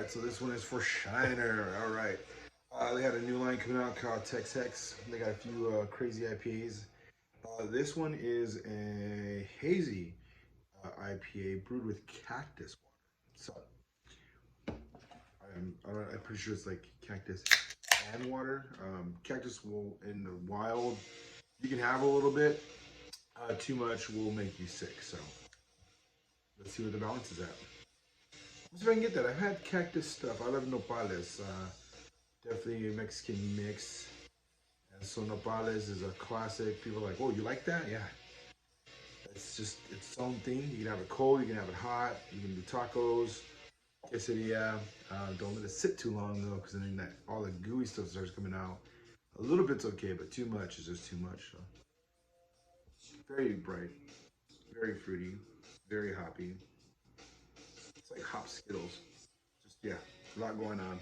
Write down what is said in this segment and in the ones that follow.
right, so this one is for Shiner. All right. They had a new line coming out called Texan. They got a few crazy IPAs. This one is a hazy IPA brewed with cactus water. So I'm pretty sure it's like cactus and water. Cactus will in the wild you can have a little bit. Too much will make you sick. So let's see where the balance is at. Let's see if I can get that. I've had cactus stuff. I love nopales. Definitely a Mexican mix. And so nopales is a classic. People are like, oh, you like that? Yeah. It's just its own thing. You can have it cold, you can have it hot, you can do tacos, quesadilla. Don't let it sit too long though, because then all the gooey stuff starts coming out. A little bit's okay, but too much is just too much. So. Very bright, very fruity, very hoppy. It's like hop Skittles. Just yeah, a lot going on.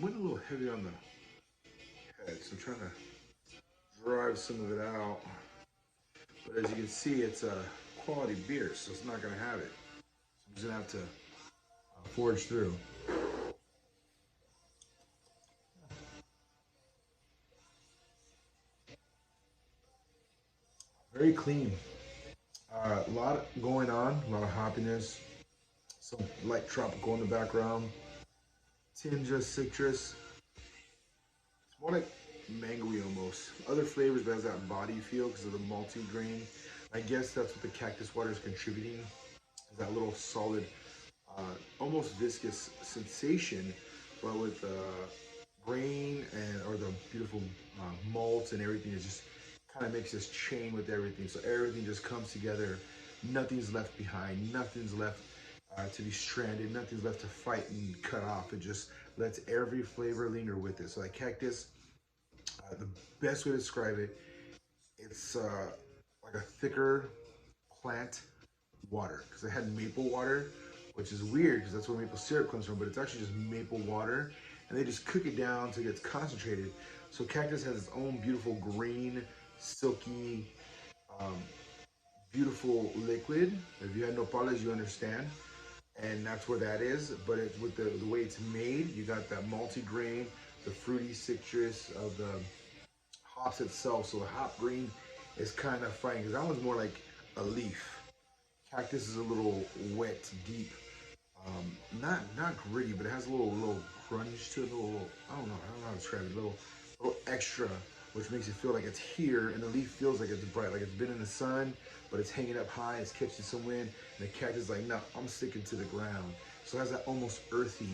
Went a little heavy on the head, so I'm trying to drive some of it out. But as you can see, it's a quality beer, so it's not going to have it. So I'm just going to have to forge through. Very clean. A lot going on, a lot of hoppiness, some light tropical in the background, tinge of citrus. It's more like mangoey almost. Other flavors, but has that body feel because of the malty grain. I guess that's what the cactus water is contributing. Is that little solid, almost viscous sensation, but with grain and or the beautiful malt and everything is just kind of makes this chain with everything. So everything just comes together. Nothing's left behind. Nothing's left to be stranded. Nothing's left to fight and cut off. It just lets every flavor linger with it. So like cactus, the best way to describe it, it's like a thicker plant water. Because I had maple water, which is weird because that's where maple syrup comes from, but it's actually just maple water. And they just cook it down until it gets concentrated. So cactus has its own beautiful green, silky, beautiful liquid. If you had nopales, you understand. And that's where that is. But with the way it's made, you got that malty grain, the fruity citrus of the hops itself. So the hop green is kind of fighting because that one's more like a leaf. Cactus is a little wet, deep, not gritty, but it has a little grunge to it. A little, I don't know how to describe it. A little extra, which makes it feel like it's here, and the leaf feels like it's bright, like it's been in the sun, but it's hanging up high, it's catching some wind, and the cactus is like, no, I'm sticking to the ground. So it has that almost earthy,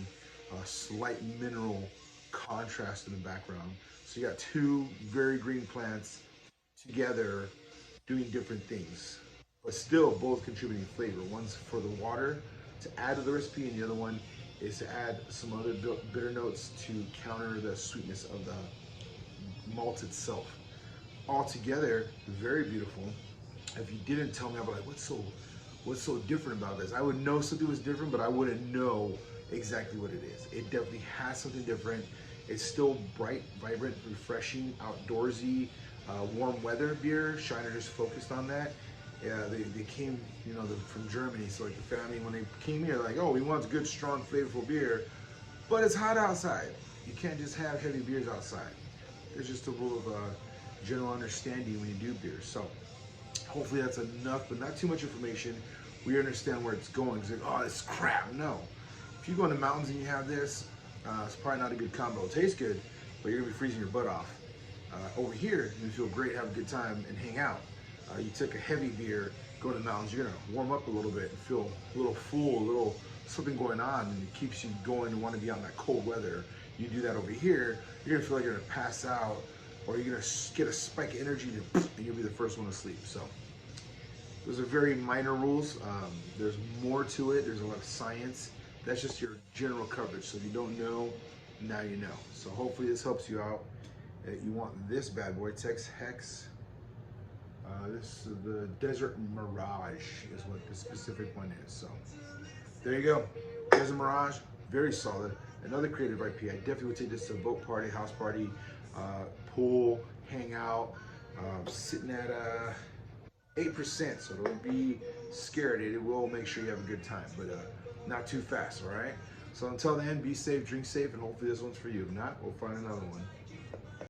slight mineral contrast in the background. So you got two very green plants together doing different things, but still both contributing flavor. One's for the water to add to the recipe, and the other one is to add some other bitter notes to counter the sweetness of the malt itself. All together, very beautiful. If you didn't tell me, I'd be like, what's so different about this? I would know something was different, but I wouldn't know exactly what it is. It definitely has something different. It's still bright, vibrant, refreshing, outdoorsy, warm weather beer. Shiner just focused on that. Yeah, they came, from Germany. So like the family, when they came here, like, oh, we want good, strong, flavorful beer, but it's hot outside. You can't just have heavy beers outside. There's just a rule of general understanding when you do beer. So hopefully that's enough, but not too much information. We understand where it's going. It's like, oh, it's crap. No. If you go in the mountains and you have this, it's probably not a good combo. It tastes good, but you're going to be freezing your butt off. Over here, you feel great, have a good time, and hang out. You took a heavy beer, go to the mountains, you're going to warm up a little bit and feel a little full, a little something going on, and it keeps you going and want to be out in that cold weather. You do that over here, you're gonna feel like you're gonna pass out, or you're gonna get a spike of energy and you'll be the first one to sleep. So those are very minor rules. There's more to it. There's a lot of science. That's just your general coverage. So if you don't know, now you know. So hopefully this helps you out. You want this bad boy, Texan. This is the Desert Mirage is what the specific one is. So there you go. Desert Mirage, very solid. Another creative IPA. I definitely would take this to a boat party, house party, pool, hang out. Sitting at 8%, so don't be scared. It will make sure you have a good time, but not too fast, all right? So until then, be safe, drink safe, and hopefully this one's for you. If not, we'll find another one.